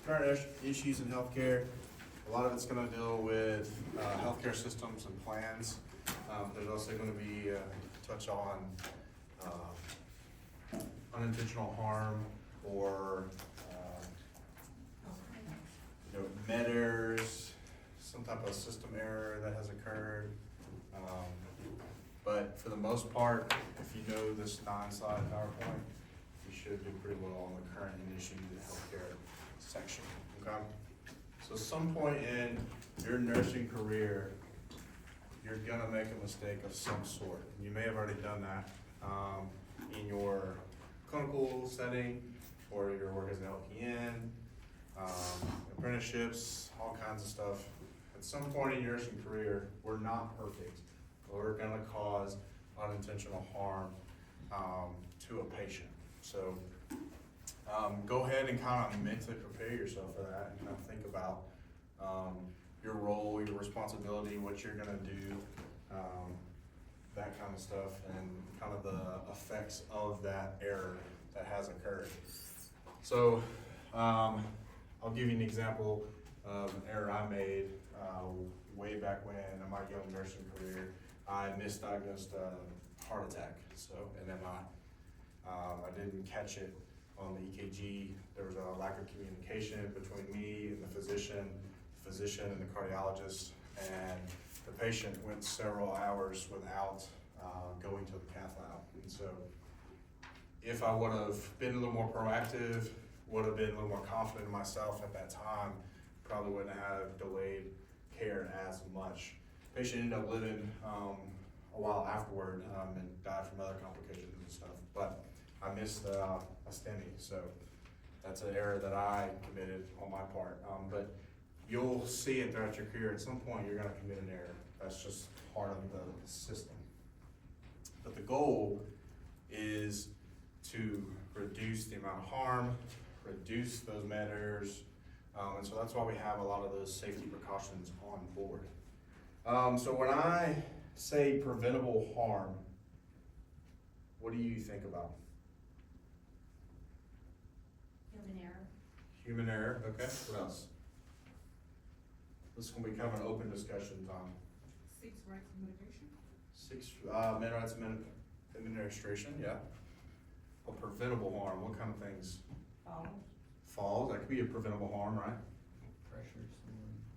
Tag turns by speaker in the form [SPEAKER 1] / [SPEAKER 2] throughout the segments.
[SPEAKER 1] current issues in healthcare. A lot of it's going to deal with healthcare systems and plans. There's also going to be touch on unintentional harm or med errors, some type of system error that has occurred. But for the most part, if you know this 9-slide PowerPoint, you should do pretty well on the current issues in healthcare section. Okay. So some point in your nursing career, you're gonna make a mistake of some sort. You may have already done that in your clinical setting or your work as an LPN, apprenticeships, all kinds of stuff. At some point in your nursing career, we're not perfect. We're gonna cause unintentional harm to a patient. So go ahead and kind of mentally prepare yourself for that and kind of think about your role, your responsibility, what you're gonna do, that kind of stuff, and kind of the effects of that error that has occurred. So I'll give you an example of an error I made way back when in my young nursing career. I misdiagnosed a heart attack, so an MI. I didn't catch it on the EKG. There was a lack of communication between me and the physician and the cardiologist, and the patient went several hours without going to the cath lab. And so if I would have been a little more proactive, would have been a little more confident in myself at that time, probably wouldn't have delayed care as much. Patient ended up living a while afterward and died from other complications and stuff. But I missed a STEMI, so that's an error that I committed on my part. But you'll see it throughout your career. At some point, you're going to commit an error. That's just part of the system. But the goal is to reduce the amount of harm, reduce those med errors, and so that's why we have a lot of those safety precautions on board. So when I say preventable harm, what do you think about?
[SPEAKER 2] Human error.
[SPEAKER 1] Human error, okay. What else? This is going to be kind of an open discussion, Tom.
[SPEAKER 3] 6 rights of mitigation.
[SPEAKER 1] 6 med rights administration, yeah. Well, preventable harm, what kind of things? Falls, that could be a preventable harm, right?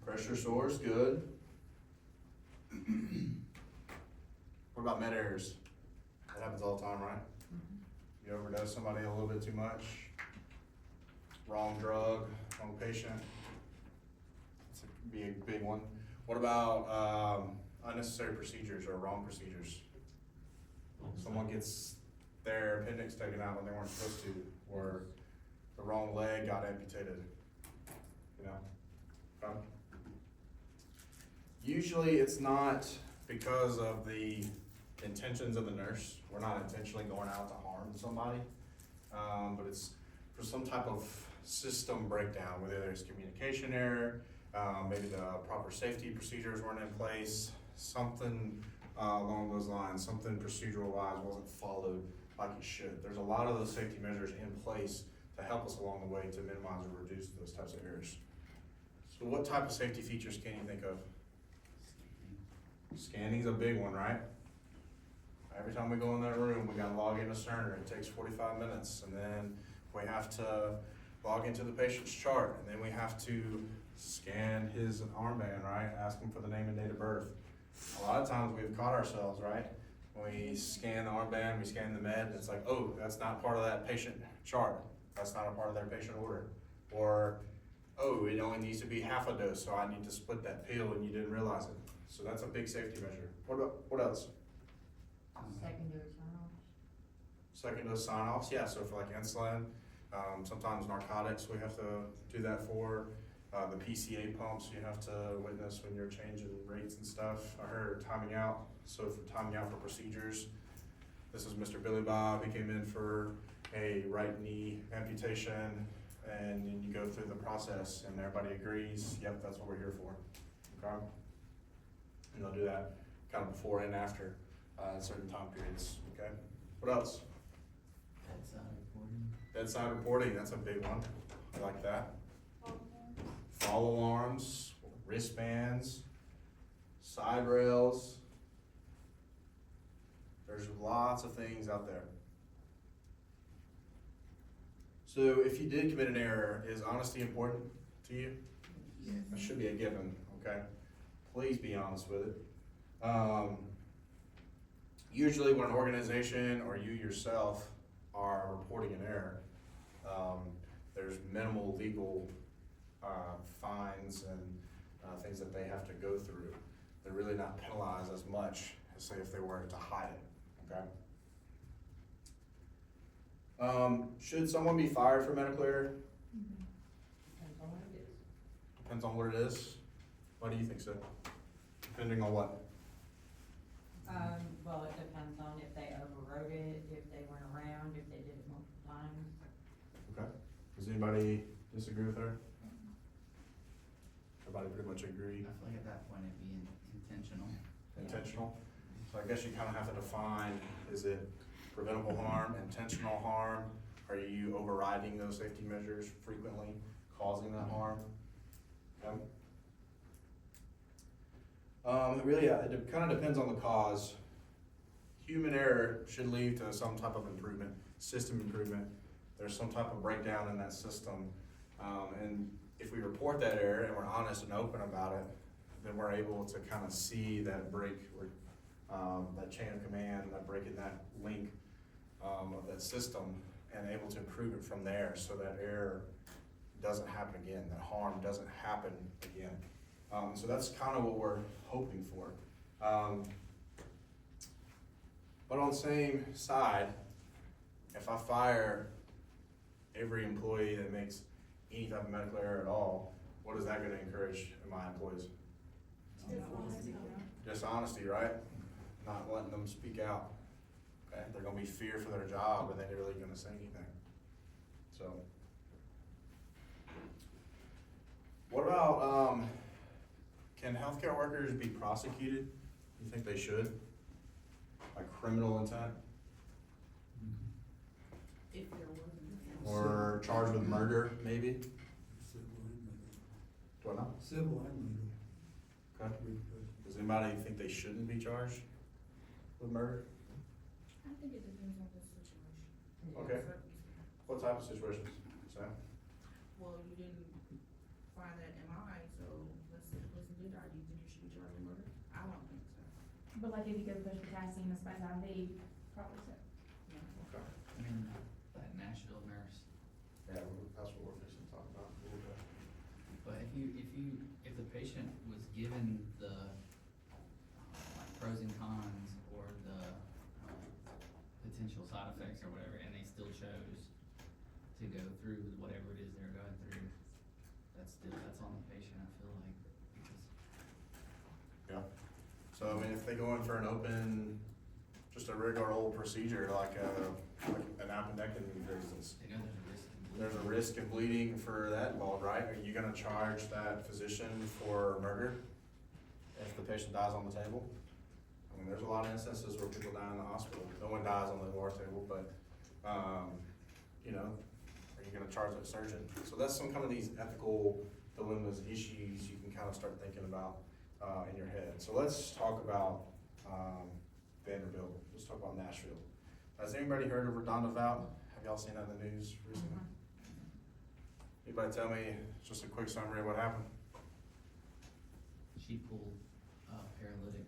[SPEAKER 1] Pressure sores, good. What about med errors? That happens all the time, right? You overdose somebody a little bit too much, wrong drug, wrong patient. That's be a big one. What about unnecessary procedures or wrong procedures? Someone gets their appendix taken out when they weren't supposed to, or the wrong leg got amputated, you know? Usually it's not because of the intentions of the nurse. We're not intentionally going out to harm somebody, but it's for some type of system breakdown, whether there's communication error, maybe the proper safety procedures weren't in place, something along those lines, something procedural wise wasn't followed like it should. There's a lot of those safety measures in place to help us along the way to minimize or reduce those types of errors. So what type of safety features can you think of? Scanning's a big one, right? Every time we go in that room, we gotta log into Cerner. It takes 45 minutes, and then we have to log into the patient's chart, and then we have to scan his armband, right? Ask him for the name and date of birth. A lot of times we've caught ourselves, right? When we scan the armband, we scan the med, and it's like, oh, that's not part of that patient chart. That's not a part of their patient order. Or, oh, it only needs to be half a dose, so I need to split that pill and you didn't realize it. So that's a big safety measure. What else?
[SPEAKER 2] Secondary sign-offs.
[SPEAKER 1] Second dose sign-offs, yeah, so for like insulin, sometimes narcotics we have to do that for. The PCA pumps you have to witness when you're changing rates and stuff. I heard timing out, so for timing out for procedures, this is Mr. Billy Bob. He came in for a right knee amputation, and then you go through the process and everybody agrees, yep, that's what we're here for, okay? And they'll do that kind of before and after certain time periods, okay? What else?
[SPEAKER 4] Bedside reporting.
[SPEAKER 1] Bedside reporting, that's a big one. I like that. wall alarms, wristbands, side rails. There's lots of things out there. So if you did commit an error, is honesty important to you? That should be a given, okay? Please be honest with it. Usually when an organization or you yourself are reporting an error, there's minimal legal fines and things that they have to go through. They're really not penalized as much as say if they were to hide it, okay? Should someone be fired for medical error?
[SPEAKER 2] Depends on what it is.
[SPEAKER 1] Depends on what it is. Why do you think so? Depending on what?
[SPEAKER 2] Well, it depends on if they overrode it, if they weren't around, if they did it multiple times.
[SPEAKER 1] Okay. Does anybody disagree with her? Everybody pretty much agree.
[SPEAKER 4] I feel like at that point it'd be intentional.
[SPEAKER 1] Intentional? So I guess you kind of have to define, is it preventable harm, intentional harm? Are you overriding those safety measures frequently, causing that harm? Okay. Really, it kind of depends on the cause. Human error should lead to some type of improvement, system improvement. There's some type of breakdown in that system. And if we report that error and we're honest and open about it, then we're able to kind of see that break, or that chain of command, that break in that link of that system, and able to improve it from there so that error doesn't happen again, that harm doesn't happen again. So that's kind of what we're hoping for. But on the same side, if I fire every employee that makes any type of medical error at all, what is that gonna encourage in my employees? Dishonesty, right? Not letting them speak out. Okay, they're gonna be feared for their job and they're really gonna say anything. So. What about, can healthcare workers be prosecuted? You think they should? Like criminal intent?
[SPEAKER 3] If there wasn't.
[SPEAKER 1] Or charged with murder, maybe?
[SPEAKER 5] Civil and legal.
[SPEAKER 1] Do I know?
[SPEAKER 5] Civil and legal.
[SPEAKER 1] Okay. Does anybody think they shouldn't be charged with murder?
[SPEAKER 3] I think it depends on the situation.
[SPEAKER 1] Okay. What type of situations, Sam?
[SPEAKER 3] Well, you didn't find that MI, so let's say the person did die, do you think you should be charged with murder? I don't think so.
[SPEAKER 6] But like if you go push potassium, a spice IV, probably so.
[SPEAKER 3] No.
[SPEAKER 1] Okay.
[SPEAKER 4] I mean, that Nashville nurse,
[SPEAKER 1] Yeah, that's what we're fixing to talk about a little bit.
[SPEAKER 4] but if the patient was given the, like pros and cons or the, potential side effects or whatever, and they still chose to go through with whatever it is they're going through, that's on the patient, I feel like, because.
[SPEAKER 1] Yeah. So, I mean, if they go in for an open, just a regular old procedure, like an appendectomy, for instance,
[SPEAKER 4] They know there's a risk.
[SPEAKER 1] there's a risk of bleeding for that involved, right? Are you gonna charge that physician for murder if the patient dies on the table? I mean, there's a lot of instances where people die in the hospital. No one dies on the OR table, but, you know, are you gonna charge that surgeon? So that's some kind of these ethical dilemmas, issues you can kind of start thinking about in your head. So let's talk about Vanderbilt. Let's talk about Nashville. Has anybody heard of Redonda Val? Have y'all seen that in the news recently? Anybody tell me just a quick summary of what happened?
[SPEAKER 4] She pulled a paralytic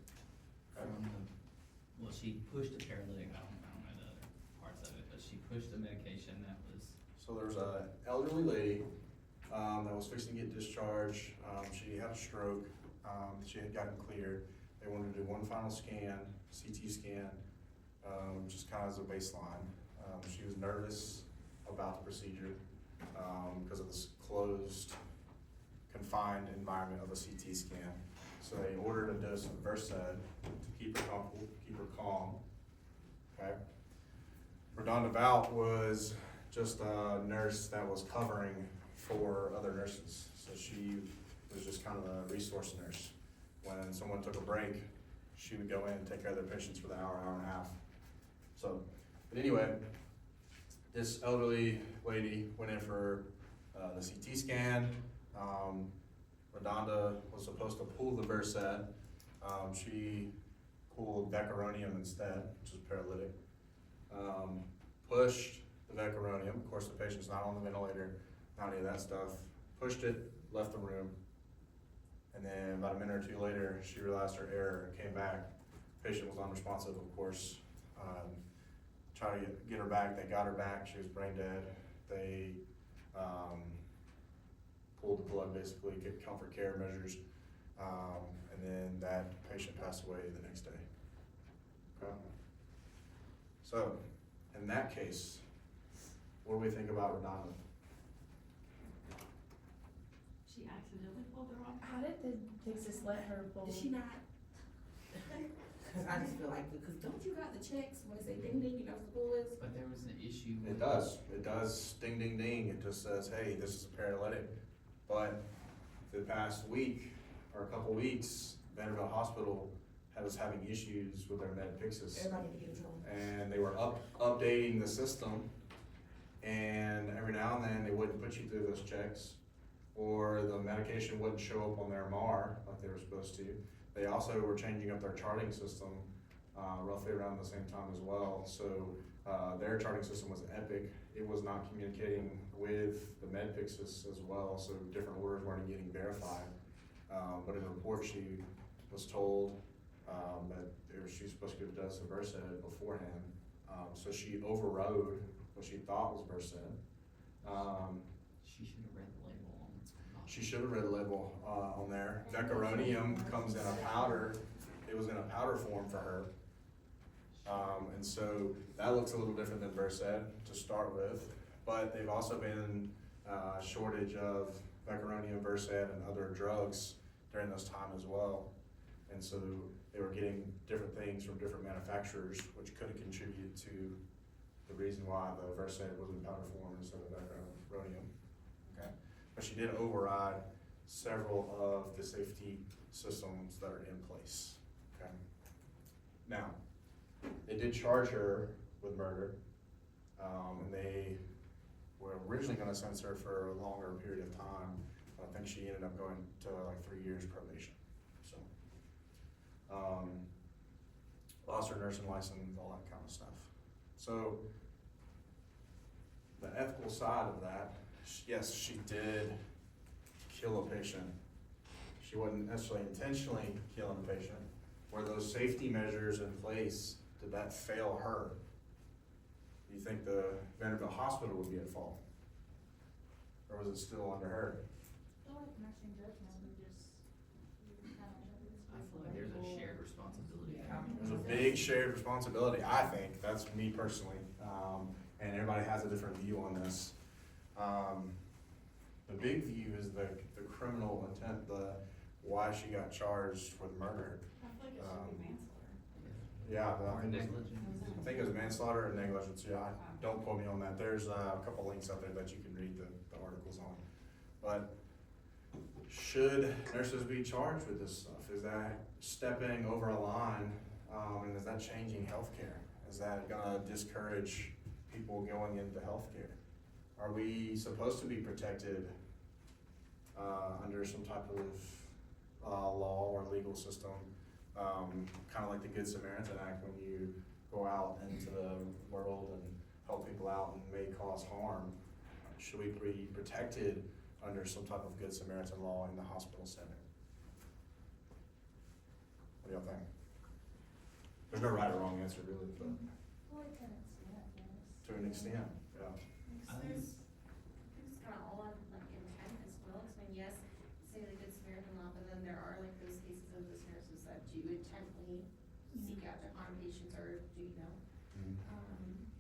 [SPEAKER 1] Okay.
[SPEAKER 4] from the, well, she pushed a paralytic, I don't know the other parts of it, but she pushed a medication that was,
[SPEAKER 1] So there's a elderly lady that was fixing to get discharged. She had a stroke. She had gotten cleared. They wanted to do one final scan, CT scan, just kind of as a baseline. She was nervous about the procedure because of this closed, confined environment of a CT scan. So they ordered a dose of Versed to keep her comfortable, keep her calm. Okay. Redonda Bout was just a nurse that was covering for other nurses. So she was just kind of a resource nurse. When someone took a break, she would go in and take care of their patients for the hour and a half. So, but anyway, this elderly lady went in for the CT scan. Redonda was supposed to pull the Versed. She pulled Vecuronium instead, which is paralytic. Pushed the Vecuronium, of course the patient's not on the ventilator, not any of that stuff. Pushed it, left the room. And then about a minute or two later, she realized her error, came back. Patient was unresponsive, of course. Tried to get her back, they got her back, she was brain dead. They pulled the blood basically, get comfort care measures, and then that patient passed away the next day. Okay. So, in that case, what do we think about Redonda?
[SPEAKER 7] She accidentally pulled the wrong.
[SPEAKER 6] How did the Texas let her pull?
[SPEAKER 3] Did she not? Cause I just feel like, because don't you got the checks when they say ding ding, you know what the pool is?
[SPEAKER 4] But there was an issue with.
[SPEAKER 1] It does, ding, ding, ding, it just says, hey, this is a paralytic. But the past week, or a couple weeks, Vanderbilt Hospital was having issues with their med Pyxis.
[SPEAKER 3] Everybody had to get in trouble.
[SPEAKER 1] And they were updating the system, and every now and then, they wouldn't put you through those checks, or the medication wouldn't show up on their MAR like they were supposed to. They also were changing up their charting system, roughly around the same time as well. So, their charting system was Epic. It was not communicating with the med Pyxis as well, so different orders weren't getting verified. But in the report, she was told, that she was supposed to give a dose of Versed beforehand. So she overrode what she thought was Versed.
[SPEAKER 4] She should have read the label on.
[SPEAKER 1] She should have read the label on there. Vecuronium comes in a powder. It was in a powder form for her. And so that looks a little different than Versed to start with. But they've also been a shortage of Vecuronium, Versed, and other drugs during this time as well. And so they were getting different things from different manufacturers, which could have contributed to the reason why the Versed was in powder form instead of Vecuronium. Okay. But she did override several of the safety systems that are in place. Okay. Now, they did charge her with murder, and they were originally going to sentence her for a longer period of time. I think she ended up going to like 3 years probation. So, lost her nursing license, all that kind of stuff. So, the ethical side of that, yes, she did kill a patient. She wasn't necessarily intentionally killing a patient. Were those safety measures in place, did that fail her? Do you think the Vanderbilt Hospital would be at fault? Or was it still under her?
[SPEAKER 6] I feel like nursing judgment would just.
[SPEAKER 4] I feel like there's a shared responsibility.
[SPEAKER 1] There's a big shared responsibility, I think, that's me personally, and everybody has a different view on this. The big view is the criminal intent, why she got charged with murder.
[SPEAKER 7] I feel like it should be manslaughter.
[SPEAKER 1] Yeah, but
[SPEAKER 4] Or negligence.
[SPEAKER 1] I think it was manslaughter and negligence, yeah, don't quote me on that, there's a couple links out there that you can read the articles on. But should nurses be charged with this stuff? Is that stepping over a line, and is that changing healthcare? Is that gonna discourage people going into healthcare? Are we supposed to be protected, under some type of, law or legal system? Kinda like the Good Samaritan Act, when you go out into the world and help people out and may cause harm. Should we be protected under some type of Good Samaritan law in the hospital setting? What do y'all think? There's no right or wrong answer really, but to an extent, yeah.
[SPEAKER 4] I think
[SPEAKER 8] There's, I think it's kinda all on like intent as well, 'cause I mean, yes, say the Good Samaritan law, but then there are like those cases of those nurses that do intently seek out to harm patients or do, you know.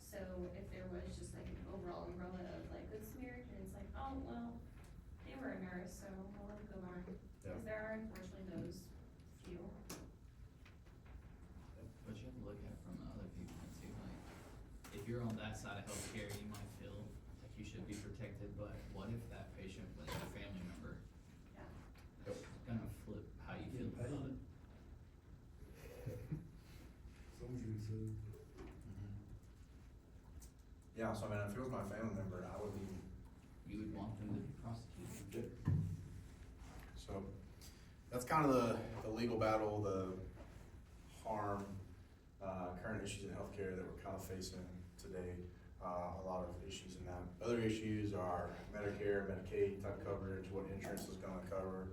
[SPEAKER 8] So if there was just like an overall umbrella of like Good Samaritan, it's like, oh, well, they were a nurse, so I'll let it go on.
[SPEAKER 1] Yeah.
[SPEAKER 8] Cause there are unfortunately those few.
[SPEAKER 4] But you have to look at it from the other viewpoint too, like, if you're on that side of healthcare, you might feel like you should be protected, but what if that patient was a family member?
[SPEAKER 8] Yeah.
[SPEAKER 4] It's gonna flip how you feel about it.
[SPEAKER 5] Someone's gonna say,
[SPEAKER 1] Yeah, so I mean, if it was my family member, I would be,
[SPEAKER 4] You would want them to be prosecuted.
[SPEAKER 1] so, kind of the legal battle, the harm, current issues in healthcare that we're kind of facing today. A lot of issues in that. Other issues are Medicare, Medicaid type coverage, what insurance is gonna cover,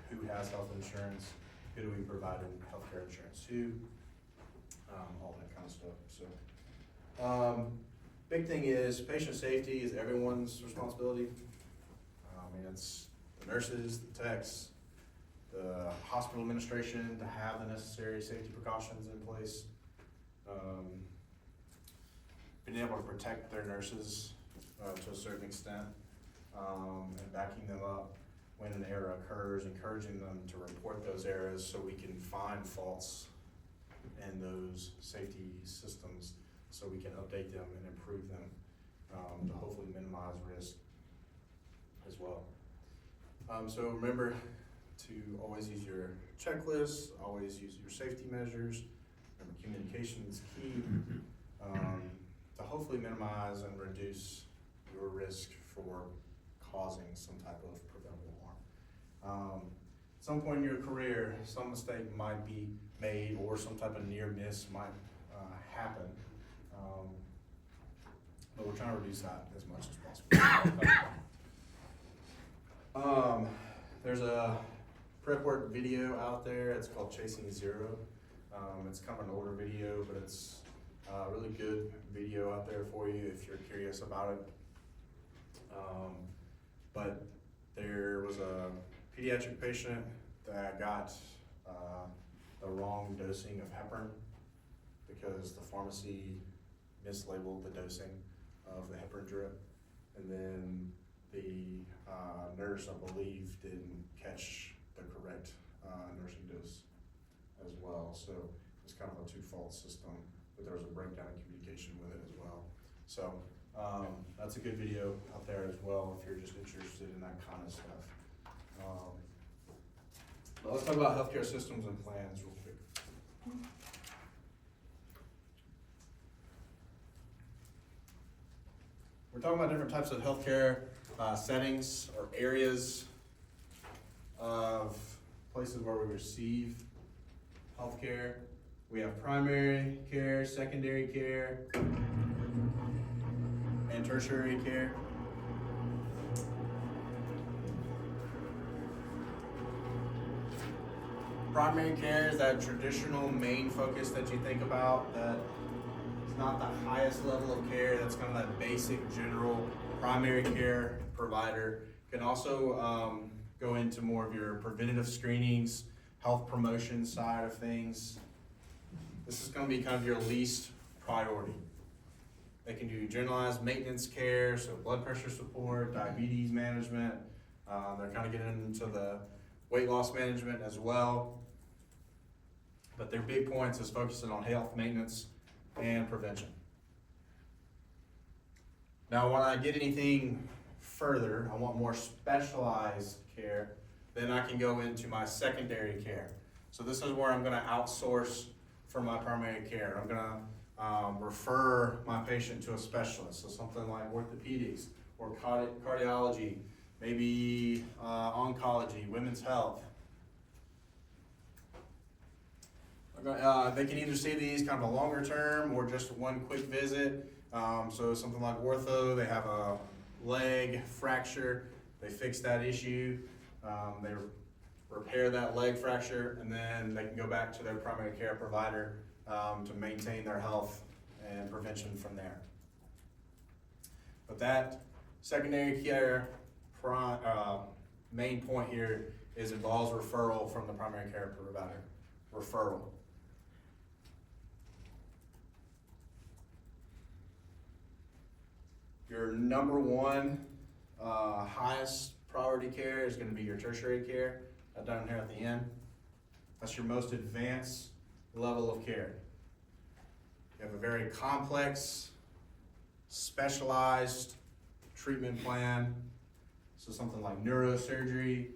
[SPEAKER 1] who has health insurance, who do we provide healthcare insurance to, all that kind of stuff, so. Big thing is patient safety is everyone's responsibility. I mean, it's the nurses, the techs, the hospital administration to have the necessary safety precautions in place. Being able to protect their nurses to a certain extent, and backing them up when an error occurs, encouraging them to report those errors so we can find faults in those safety systems so we can update them and improve them to hopefully minimize risk as well. So remember to always use your checklists, always use your safety measures. Remember, communication is key to hopefully minimize and reduce your risk for causing some type of preventable harm. At some point in your career, some mistake might be made or some type of near miss might happen. But we're trying to reduce that as much as possible. There's a prep work video out there. It's called Chasing Zero. It's kind of an older video, but it's a really good video out there for you if you're curious about it. But there was a pediatric patient that got the wrong dosing of heparin because the pharmacy mislabeled the dosing of the heparin drip, and then the nurse, I believe, didn't catch the correct nursing dose as well. So it's kind of a two-fault system, but there was a breakdown in communication with it as well. So that's a good video out there as well if you're just interested in that kind of stuff. But let's talk about healthcare systems and plans real quick. We're talking about different types of healthcare settings or areas of places where we receive healthcare. We have primary care, secondary care, and tertiary care. Primary care is that traditional main focus that you think about, that it's not the highest level of care. That's kind of that basic general primary care provider. Can also go into more of your preventative screenings, health promotion side of things. This is going to be kind of your least priority. They can do generalized maintenance care, so blood pressure support, diabetes management. They're kind of getting into the weight loss management as well. But their big points is focusing on health maintenance and prevention. Now, when I get anything further, I want more specialized care, then I can go into my secondary care. So this is where I'm gonna outsource for my primary care. I'm gonna refer my patient to a specialist, so something like orthopedics or cardiology, maybe oncology, women's health. They can either see these kind of a longer term or just one quick visit. So something like ortho, they have a leg fracture, they fix that issue, they repair that leg fracture, and then they can go back to their primary care provider to maintain their health and prevention from there. But that secondary care main point here involves referral from the primary care provider. Referral. Your number one highest priority care is going to be your tertiary care, down here at the end. That's your most advanced level of care. You have a very complex, specialized treatment plan. So something like neurosurgery,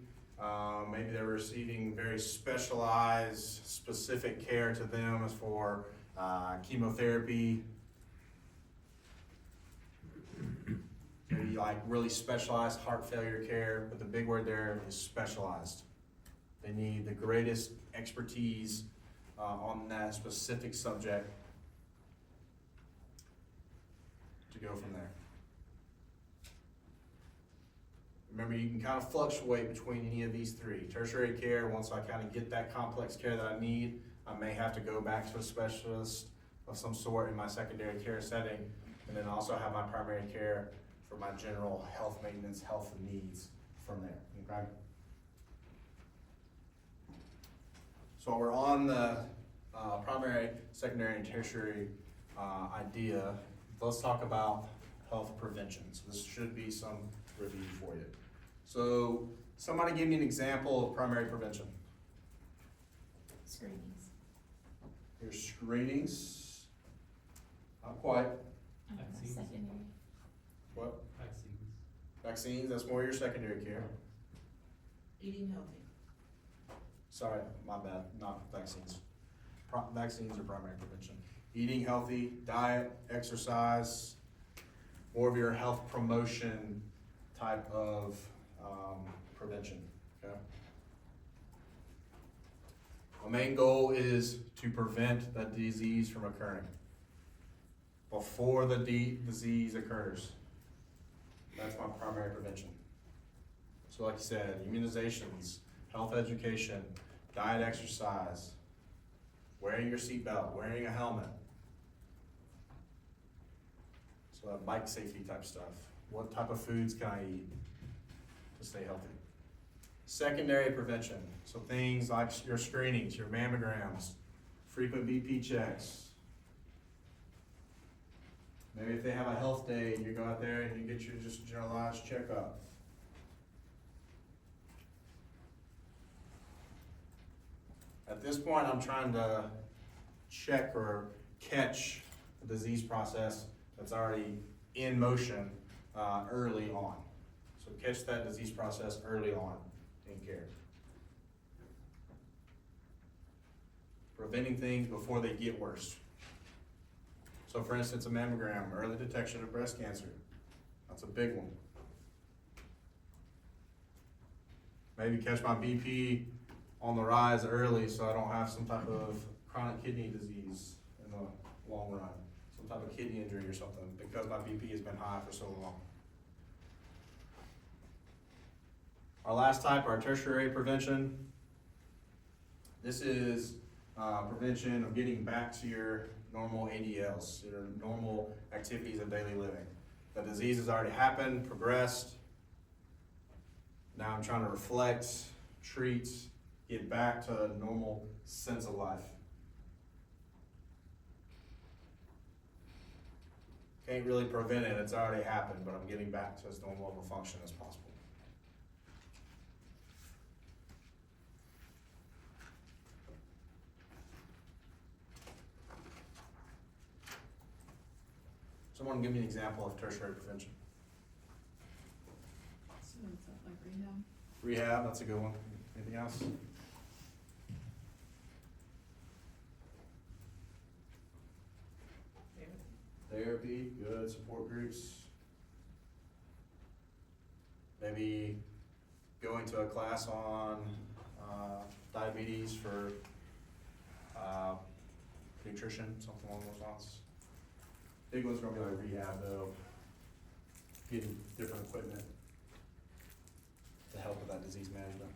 [SPEAKER 1] maybe they're receiving very specialized, specific care to them as for chemotherapy. Maybe like really specialized heart failure care, but the big word there is specialized. They need the greatest expertise on that specific subject to go from there. Remember, you can kind of fluctuate between any of these three. Tertiary care, once I kind of get that complex care that I need, I may have to go back to a specialist of some sort in my secondary care setting, and then also have my primary care for my general health maintenance, health needs from there, okay? So we're on the primary, secondary, and tertiary idea. Let's talk about health prevention. So this should be some review for you. So somebody give me an example of primary prevention.
[SPEAKER 6] Screenings.
[SPEAKER 1] Here's screenings. Not quite.
[SPEAKER 5] Vaccines.
[SPEAKER 6] Secondary.
[SPEAKER 1] What?
[SPEAKER 5] Vaccines.
[SPEAKER 1] Vaccines, that's more your secondary care.
[SPEAKER 3] Eating healthy.
[SPEAKER 1] Sorry, my bad, not vaccines. Vaccines are primary prevention. Eating healthy, diet, exercise, more of your health promotion type of prevention, okay? My main goal is to prevent the disease from occurring before the disease occurs. That's my primary prevention. So like you said, immunizations, health education, diet, exercise, wearing your seatbelt, wearing a helmet. So that bike safety type stuff. What type of foods can I eat to stay healthy? Secondary prevention, so things like your screenings, your mammograms, frequent BP checks. Maybe if they have a health day, you go out there and you get your just generalized checkup. At this point, I'm trying to check or catch the disease process that's already in motion early on. So catch that disease process early on in care. Preventing things before they get worse. So for instance, a mammogram, early detection of breast cancer. That's a big one. Maybe catch my BP on the rise early so I don't have some type of chronic kidney disease in the long run. Some type of kidney injury or something because my BP has been high for so long. Our last type, our tertiary prevention. This is prevention of getting back to your normal ADLs, your normal activities of daily living. The disease has already happened, progressed. Now I'm trying to reflect, treat, get back to a normal sense of life. Can't really prevent it, it's already happened, but I'm getting back to as normal of a function as possible. Someone give me an example of tertiary prevention.
[SPEAKER 7] So it's up like rehab.
[SPEAKER 1] Rehab, that's a good one. Anything else? Therapy, good. Support groups. Maybe going to a class on diabetes for nutrition, something along those lines. Big one's gonna be like rehab though, getting different equipment to help with that disease management.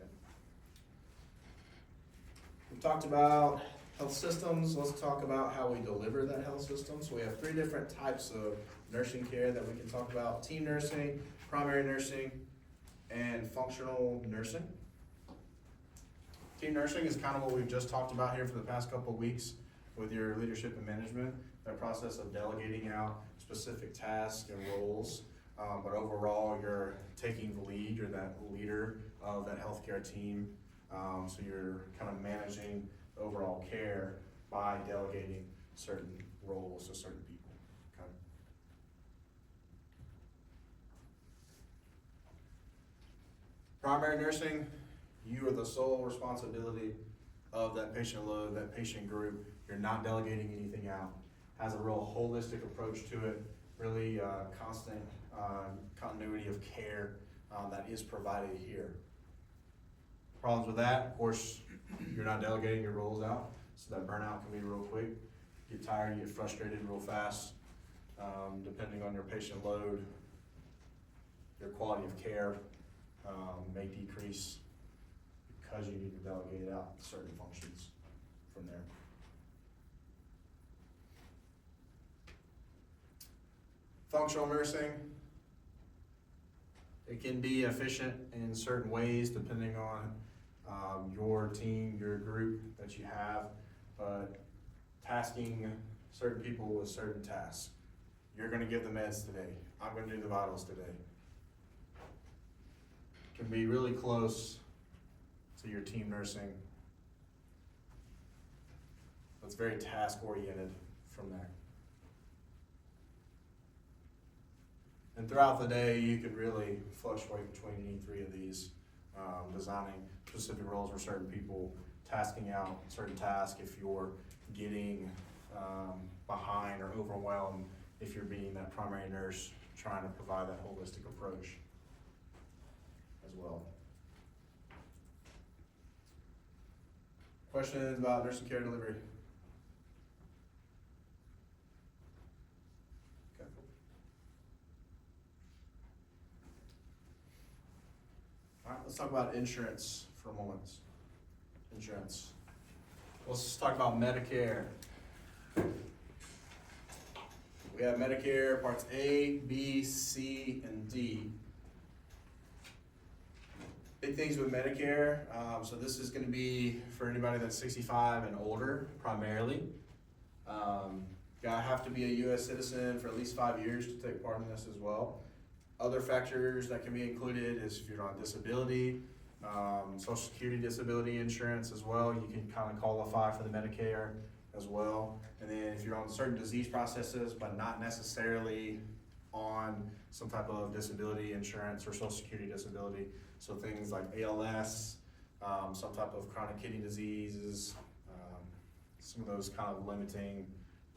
[SPEAKER 1] Okay. We talked about health systems, let's talk about how we deliver that health system. So we have 3 different types of nursing care that we can talk about: team nursing, primary nursing, and functional nursing. Team nursing is kind of what we've just talked about here for the past couple of weeks with your leadership and management, that process of delegating out specific tasks and roles. But overall, you're taking the lead, you're that leader of that healthcare team. So you're kind of managing the overall care by delegating certain roles to certain people. Okay. Primary nursing, you are the sole responsibility of that patient load, that patient group. You're not delegating anything out. Has a real holistic approach to it. really constant continuity of care that is provided here. Problems with that, of course, you're not delegating your roles out, so that burnout can be real quick. You get tired, you get frustrated real fast. Depending on your patient load, your quality of care may decrease because you need to delegate out certain functions from there. Functional nursing, it can be efficient in certain ways depending on your team, your group that you have, but tasking certain people with certain tasks. You're gonna give the meds today. I'm gonna do the vitals today. Can be really close to your team nursing. It's very task oriented from there. And throughout the day, you could really fluctuate between any three of these, designing specific roles for certain people, tasking out certain tasks if you're getting behind or overwhelmed, if you're being that primary nurse trying to provide that holistic approach as well. Questions about nursing care delivery? Okay. All right, let's talk about insurance for a moment. Insurance. Let's talk about Medicare. We have Medicare Parts A, B, C, and D. Big things with Medicare, so this is gonna be for anybody that's 65 and older primarily. Gotta have to be a US citizen for at least 5 years to take part in this as well. Other factors that can be included is if you're on disability, Social Security disability insurance as well, you can kind of qualify for the Medicare as well. And then if you're on certain disease processes, but not necessarily on some type of disability insurance or Social Security disability, so things like ALS, some type of chronic kidney diseases, some of those kind of limiting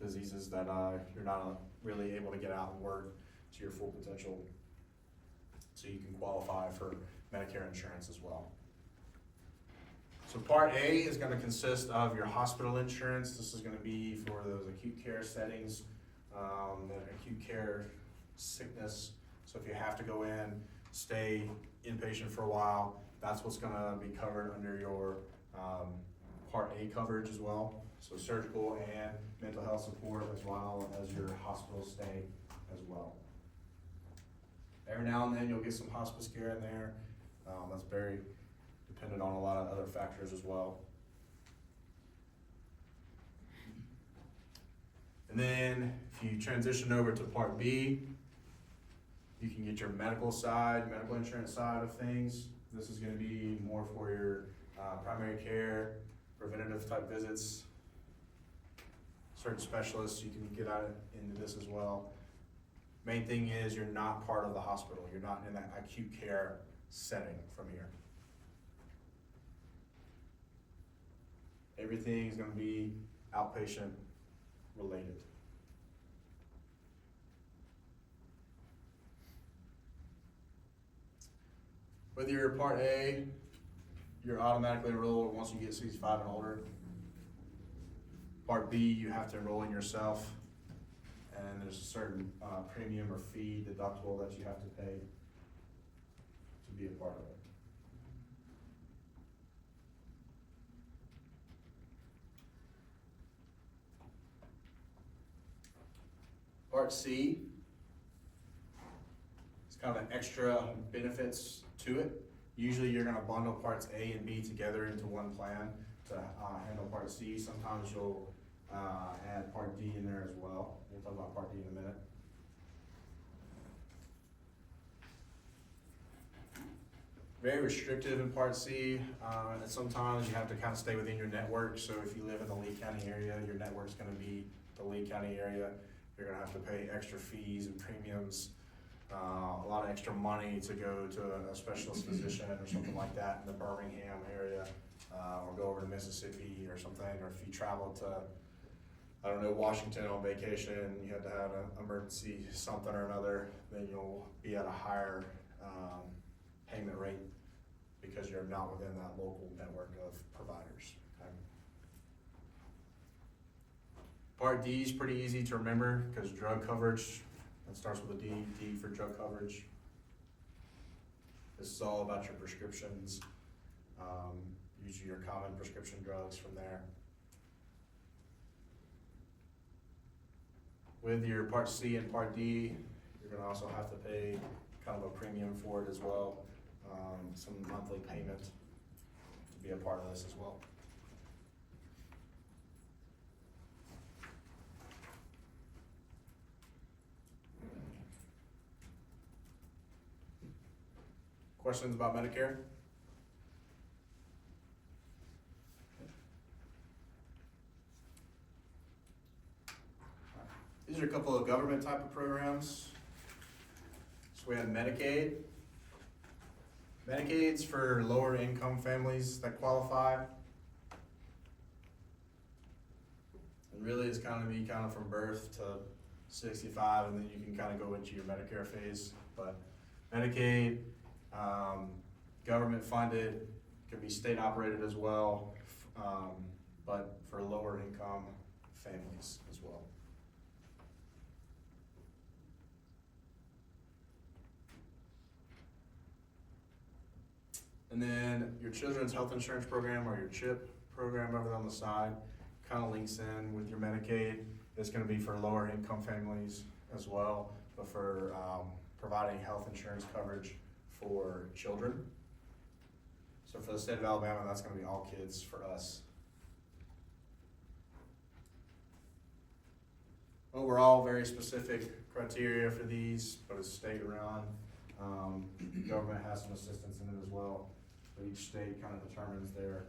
[SPEAKER 1] diseases that you're not really able to get out and work to your full potential. So you can qualify for Medicare insurance as well. So Part A is going to consist of your hospital insurance. This is going to be for those acute care settings, that acute care sickness. So if you have to go in, stay inpatient for a while, that's what's going to be covered under your Part A coverage as well. So surgical and mental health support as well as your hospital stay as well. Every now and then you'll get some hospice care in there. That's very dependent on a lot of other factors as well. And then if you transition over to Part B, you can get your medical insurance side of things. This is gonna be more for your primary care, preventative type visits. Certain specialists, you can get out into this as well. Main thing is you're not part of the hospital. You're not in that acute care setting from here. Everything's gonna be outpatient related. Whether you're Part A, you're automatically enrolled once you get 65 and older. Part B, you have to enroll in yourself, and there's a certain premium or fee deductible that you have to pay to be a part of it. Part C is kind of extra benefits to it. Usually you're gonna bundle Parts A and B together into one plan to handle Part C. Sometimes you'll add Part D in there as well. We'll talk about Part D in a minute. Very restrictive in Part C, and sometimes you have to kind of stay within your network. So if you live in the Lee County area, your network's gonna be the Lee County area. You're gonna have to pay extra fees and premiums, a lot of extra money to go to a specialist physician or something like that in the Birmingham area, or go over to Mississippi or something, or if you travel to I don't know, Washington on vacation, you had to have an emergency something or another, then you'll be at a higher, payment rate because you're not within that local network of providers, okay? Part D is pretty easy to remember because drug coverage, that starts with a D, D for drug coverage. This is all about your prescriptions, usually your common prescription drugs from there. With your Part C and Part D, you're gonna also have to pay kind of a premium for it as well, some monthly payment to be a part of this as well. Questions about Medicare? These are a couple of government type of programs. So we have Medicaid. Medicaid's for lower income families that qualify. And really it's kind of from birth to 65, and then you can kind of go into your Medicare phase. But Medicaid, government funded, can be state operated as well, but for lower income families as well. And then your Children's Health Insurance Program, or your CHIP program over on the side, kind of links in with your Medicaid. It's going to be for lower income families as well, but for providing health insurance coverage for children. So for the state of Alabama, that's going to be all kids for us. Overall, very specific criteria for these, but it's state run. Government has some assistance in it as well. But each state kind of determines their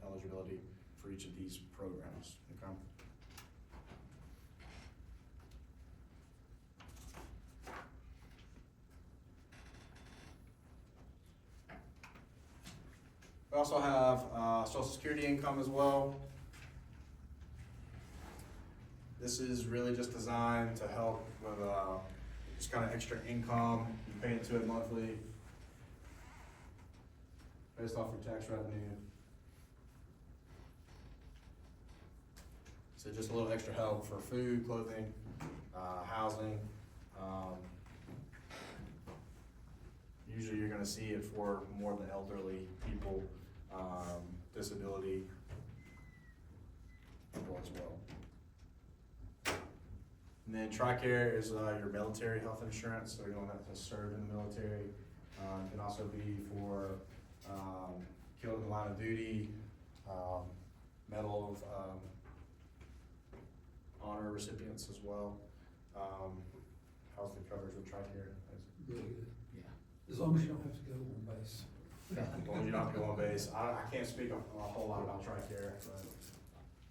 [SPEAKER 1] eligibility for each of these programs. Okay. We also have Social Security income as well. This is really just designed to help with just kind of extra income. You pay into it monthly based off your tax revenue. So just a little extra help for food, clothing, housing. Usually you're gonna see it for more the elderly people, disability people as well. And then TRICARE is your military health insurance, so you don't have to serve in the military. It can also be for killed in the line of duty, Medal of Honor recipients as well. How's the coverage with TRICARE?
[SPEAKER 5] Really good.
[SPEAKER 4] Yeah.
[SPEAKER 5] As long as you don't have to go on base.
[SPEAKER 1] As long as you don't have to go on base. I can't speak a whole lot about TRICARE, but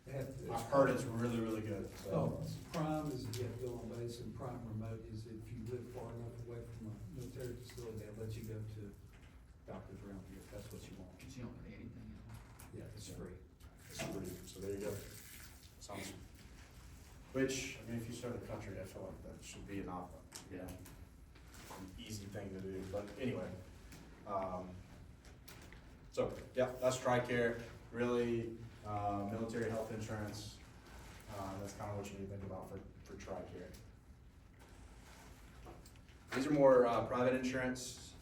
[SPEAKER 5] They have to-
[SPEAKER 1] I've heard it's really, really good. So.
[SPEAKER 5] Oh, prime is if you have to go on base, and prime remote is if you live far enough away from a military facility, they'll let you go to doctors around here, if that's what you want.
[SPEAKER 4] But you don't pay anything in.
[SPEAKER 5] Yeah, it's free.
[SPEAKER 1] It's free, so there you go. Sounds, which, I mean, if you serve the country, I feel like that should be an easy thing to do, but anyway. So, yeah, that's TRICARE, really, military health insurance, that's kind of what you need to think about for TRICARE. These are more private insurance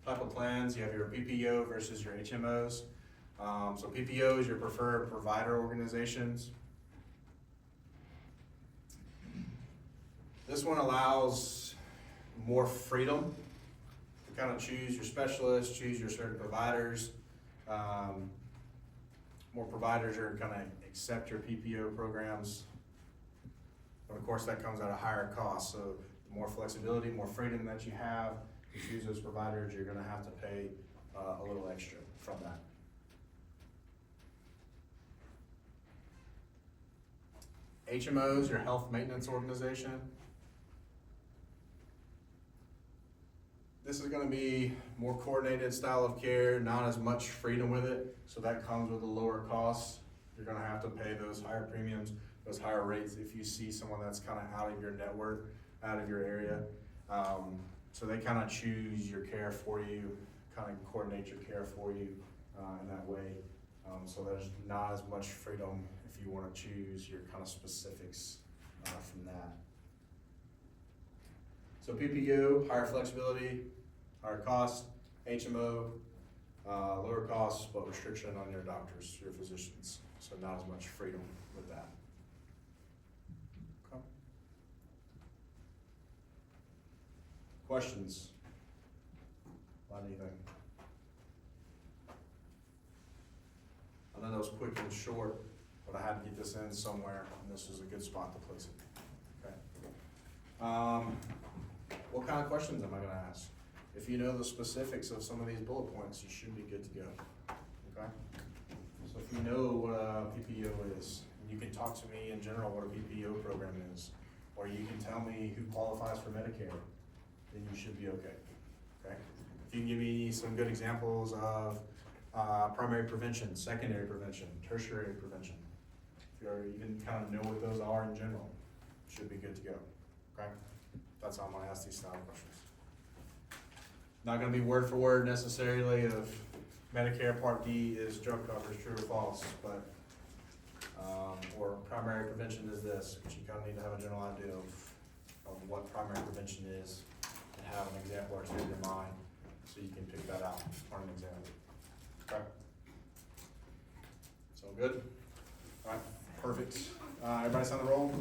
[SPEAKER 1] type of plans. You have your PPO versus your HMOs. So PPO is your preferred provider organizations. This one allows more freedom to kind of choose your specialists, choose your certain providers. More providers are gonna accept your PPO programs. But of course that comes at a higher cost. So the more flexibility, more freedom that you have to choose those providers, you're gonna have to pay a little extra from that. HMOs, your health maintenance organization. This is gonna be more coordinated style of care, not as much freedom with it, so that comes with a lower cost. You're gonna have to pay those higher premiums, those higher rates if you see someone that's kinda out of your network, out of your area. So they kinda choose your care for you, kinda coordinate your care for you, in that way. So there's not as much freedom if you wanna choose your kinda specifics, from that. So PPU, higher flexibility, higher cost, HMO, lower costs, but restriction on your doctors, your physicians, so not as much freedom with that. Okay. Questions? On anything? I know that was quick and short, but I had to get this in somewhere, and this was a good spot to place it. Okay. What kind of questions am I gonna ask? If you know the specifics of some of these bullet points, you should be good to go, okay? So if you know what a PPO is, you can talk to me in general what a PPO program is, or you can tell me who qualifies for Medicare, then you should be okay, okay? If you can give me some good examples of primary prevention, secondary prevention, tertiary prevention, if you even kind of know what those are in general, should be good to go, okay? That's how I'm gonna ask these style questions. Not gonna be word for word necessarily of Medicare Part D is drug coverage, true or false, but, or primary prevention is this, but you kinda need to have a general idea of what primary prevention is and have an example or two in your mind, so you can pick that out on an example. Okay? So good? Alright, perfect. Everybody sound the roll?